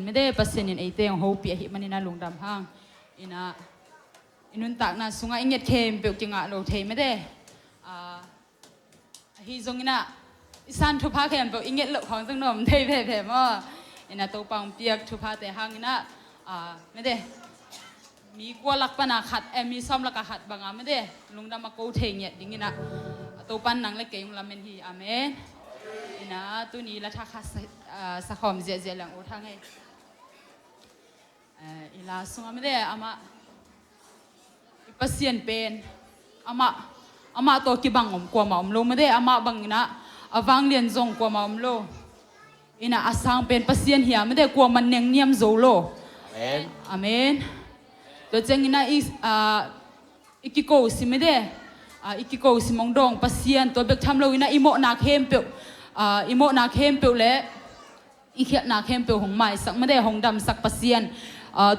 ไม่ได้เปอร์เซ็นต์ในเตียงโฮเปียหิมันนี่นะลุงดำห้างอินุนตักนะสุงอิงเงียดเข้มเปียกจังอ่ะโลเทไม่ได้ฮิจงอินะอิสันทุพาเข้มเปียกอิงเงียดหลบของตั้งนมเทเพเพมั่วตัวปังเปียกทุพาแต่ห้างอินะไม่ได้มีกว่าลักปนาขัดมีซ้อมลักขัดบางไม่ได้ลุงดำมาโกเทงเงียดดิ่งอินะตัวปันนังเล็กเก่งละเมนฮีอาเมนตัวนี้ละทักสักคำเจียหลังอุทังให้ลาสุงไม่ได้อามาปัสเซียนเป็นอามาตัวกีบังกว่ามาโลไม่ได้อามาบังนะวังเลียนจงกว่ามาโลอาสังเป็นปัสเซียนเหียไม่ได้กว่ามันเนียงเนียมโจโลอาเมนตัวเจงินะอีกิโกสิไม่ได้อีกิโกสิมองดองปัสเซียนตัวเบกทำโลอิโมนาเข้มเปียวอิโมนาเข้มเปียวเละอีเขียนาเข้มเปียวหงไม้สักไม่ได้หงดำสักปัสเซียน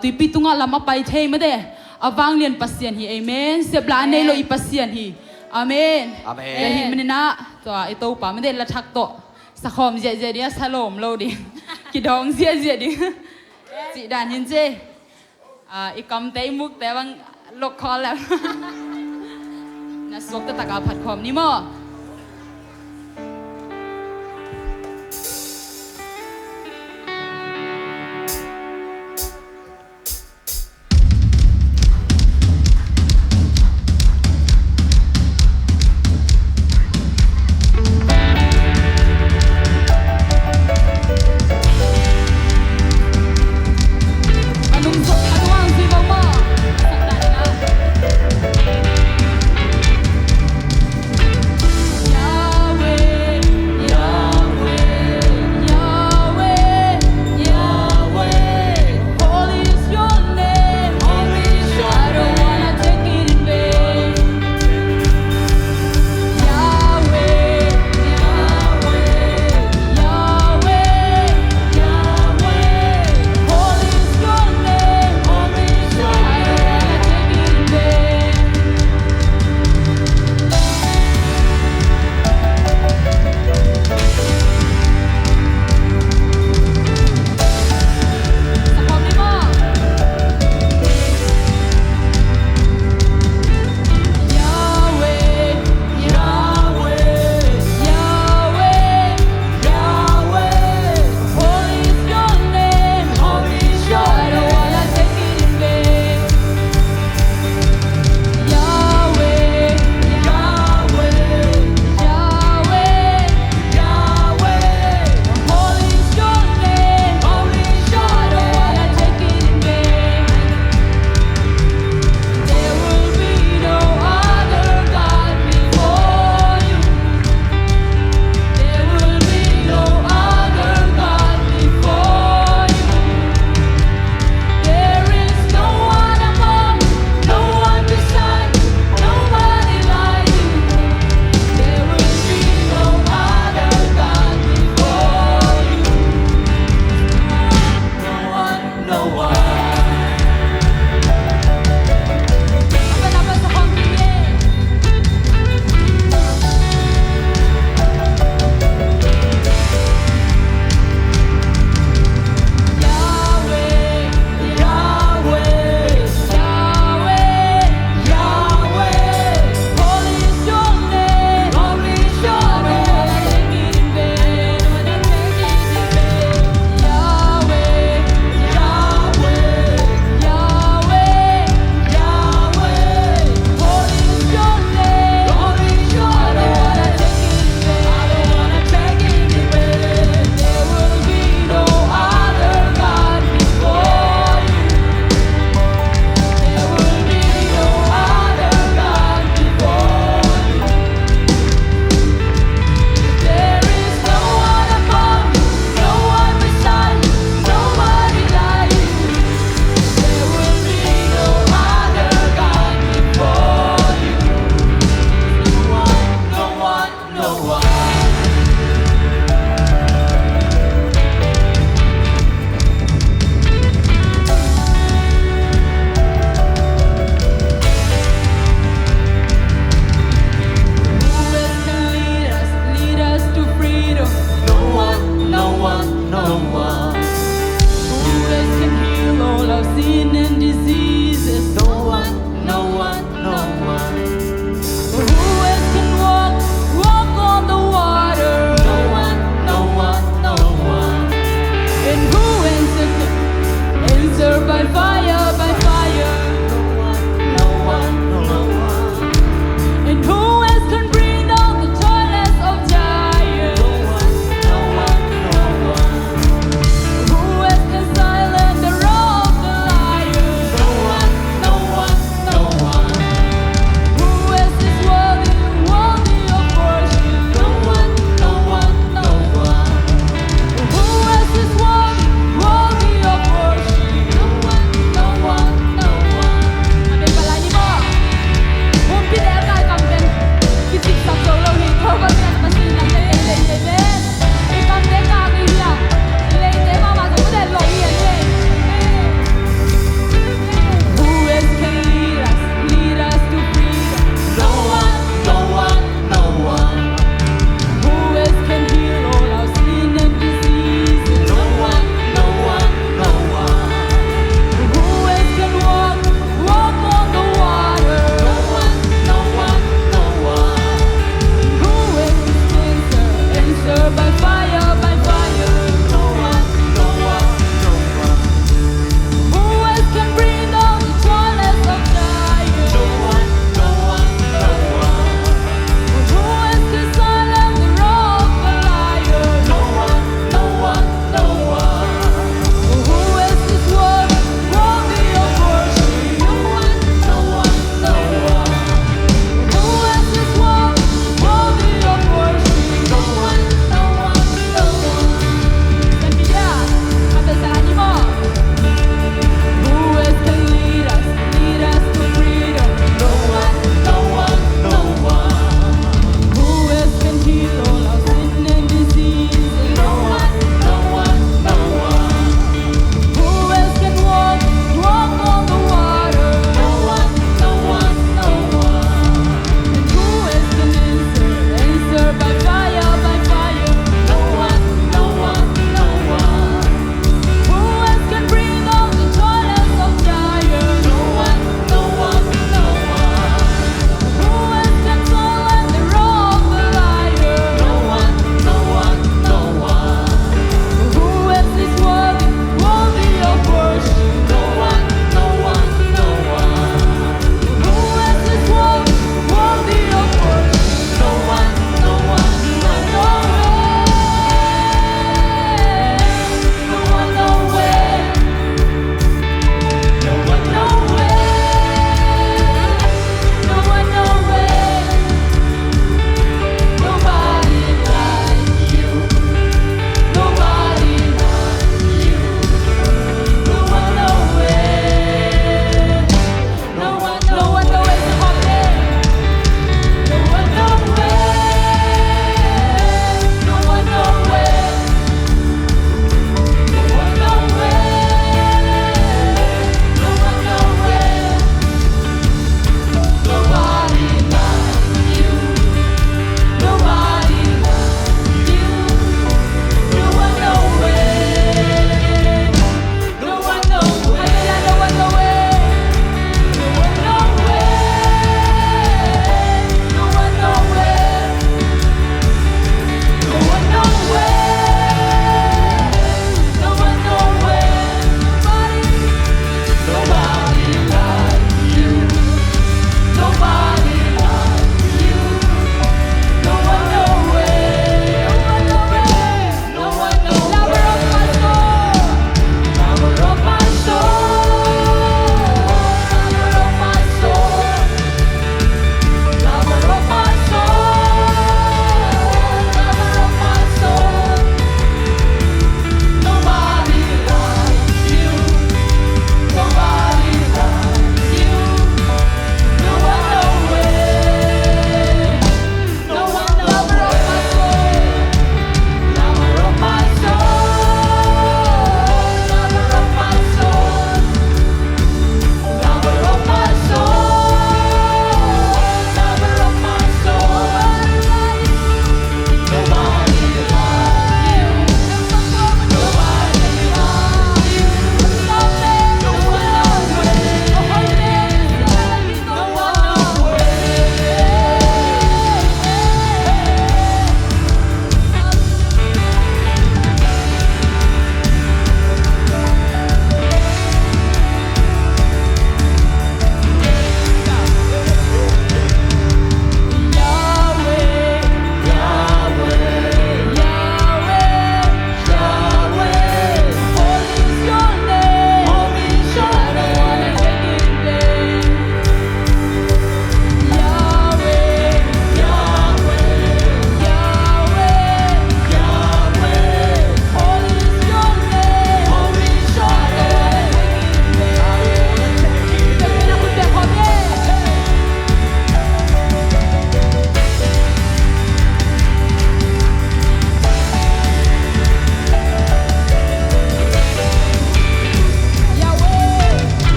ตุยปีตุงะลำมาไปเทไม่ได้วางเลียนปัสเซียนฮีเอเมนเสียบลาเนโลอีปัสเซียนฮีอาเมนแต่หิมันนะตัวไอโตป่าไม่ได้ละทักโตสักคอมเจเดียสโลมโลดิกิดองเจียดิจีดานยินเจอีกำเตมุกแต่ว่าลกคอแล้วนะสวกตะตะกาผัดคอมนี่มั้ง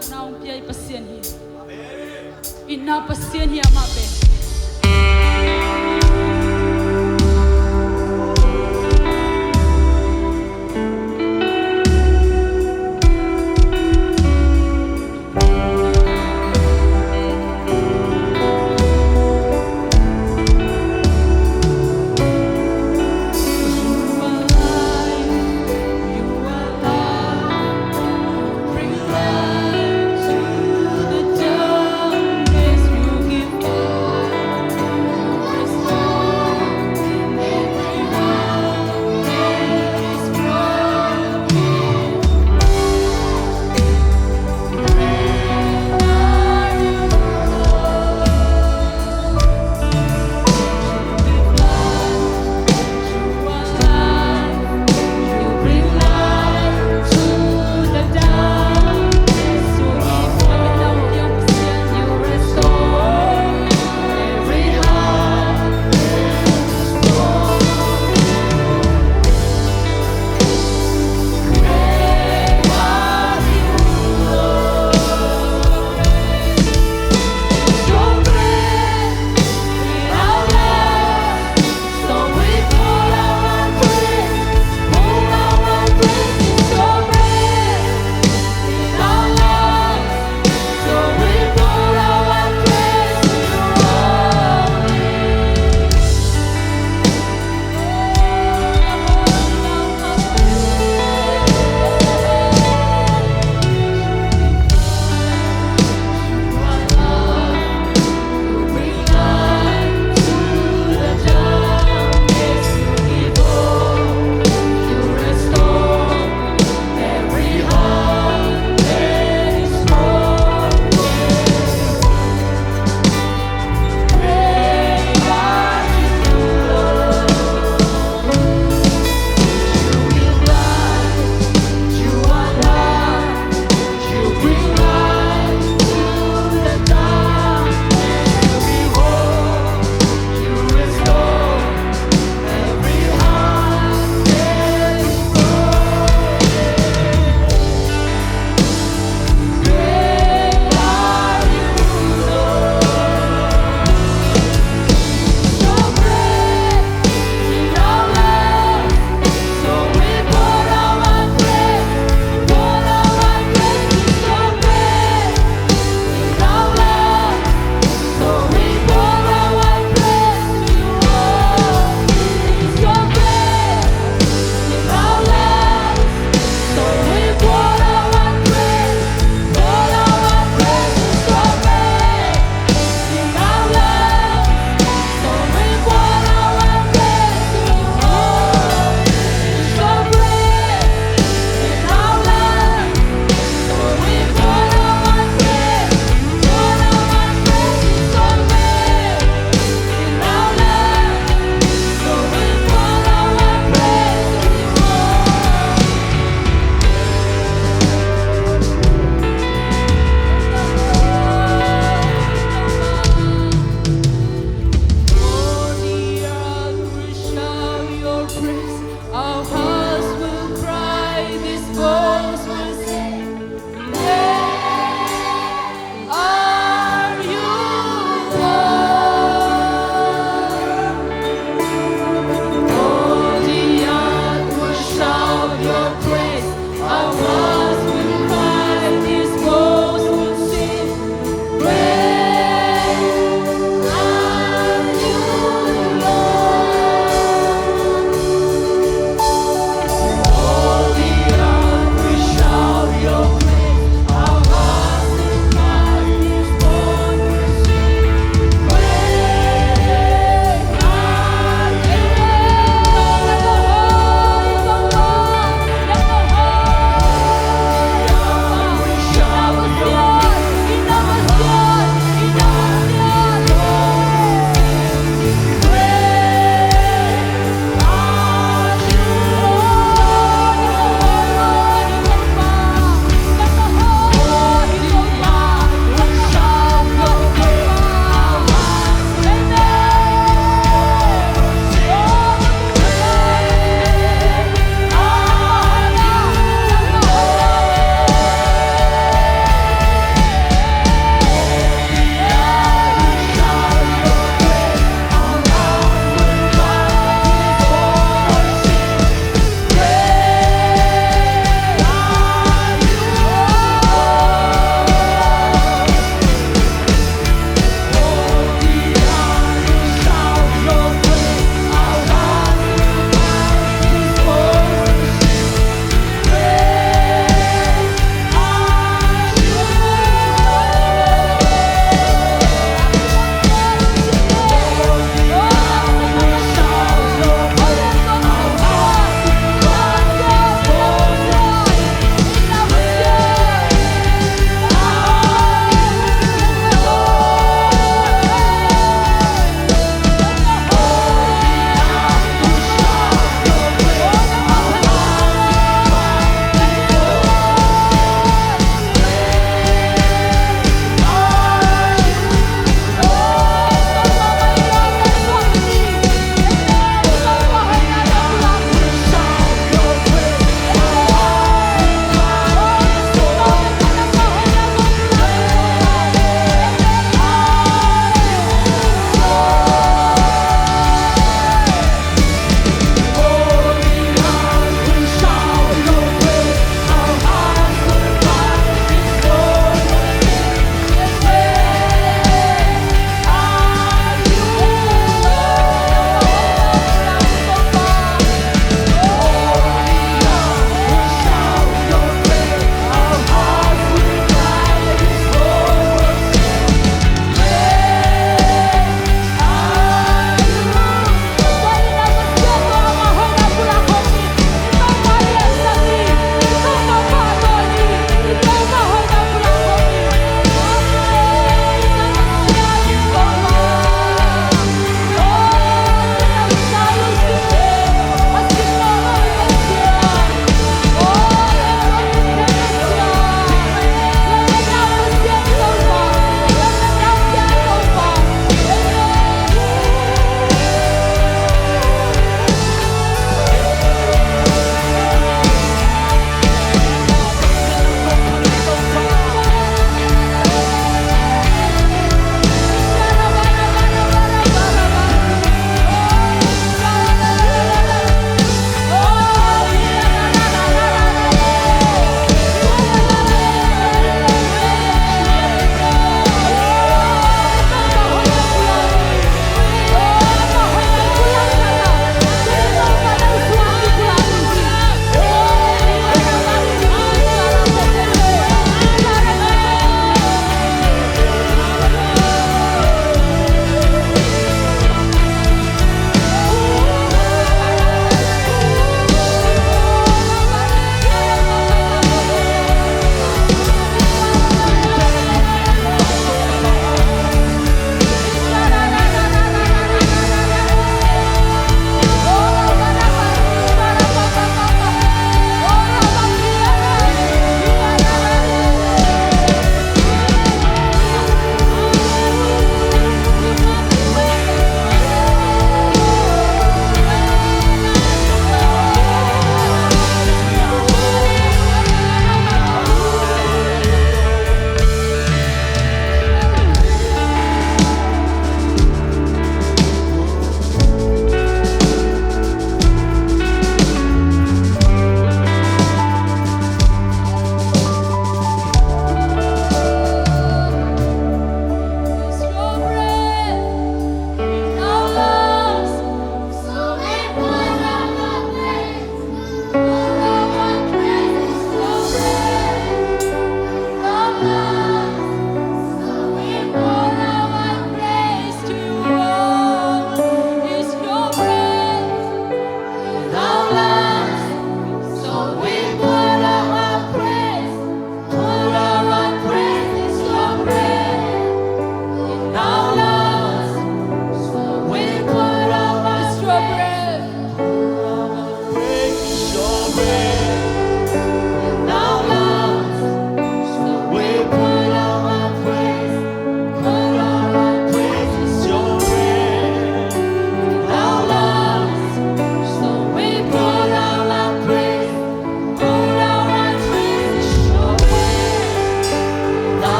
nak naung piai pasien hi ina pasien hi ama pe Bring light to the darkness. You give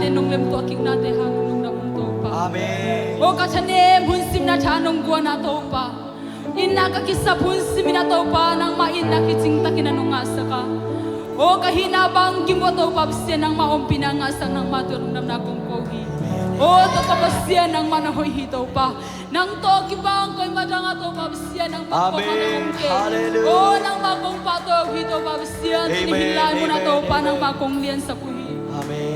natin nung lem to aking natin hangin nung namong to pa. Amen. O kachanem hunsim na chanong gua na to pa. Ina kakisap hunsim na to pa nang maina kiting takinanungasa ka. O kahinabang gimbo to pa bisian nang maong pinangasang nang maturong namnakong kohi. O tatapasyan nang manahoy hito pa. Nang to kibang ko'y madanga to pa bisian nang magpakanang ke. O nang magong patog hito pa bisian. Tinihilay mo na to pa nang magong liyan sa kuhi.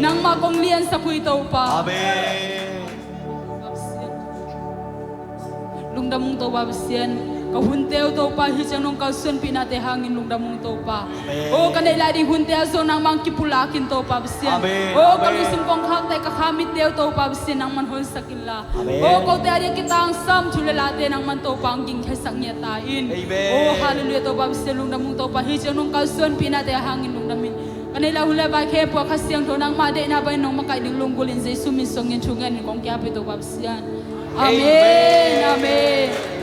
Nang magong liyan sa kuhi to pa. Amen. Lungdamong to pa bisian. Kahuntew to pa hijang nung kausun pinate hangin lungdamong to pa. O kanila di huntew so nang mangkipulakin to pa bisian. O kalusim kong haktay kakamit dew to pa bisian nang manhon sa kila. O kau tari kita ang sam chulalate nang man to pa ang gingkesang nyatain. O hallelujah to pa bisian lungdamong to pa hijang nung kausun pinate hangin lungdamin. Kanila hula ba kepo kasiyang to nang made na ba nung makaiding lunggulin sa sumisong yung chungan kong kiapi to pa bisian. Amen. Amen.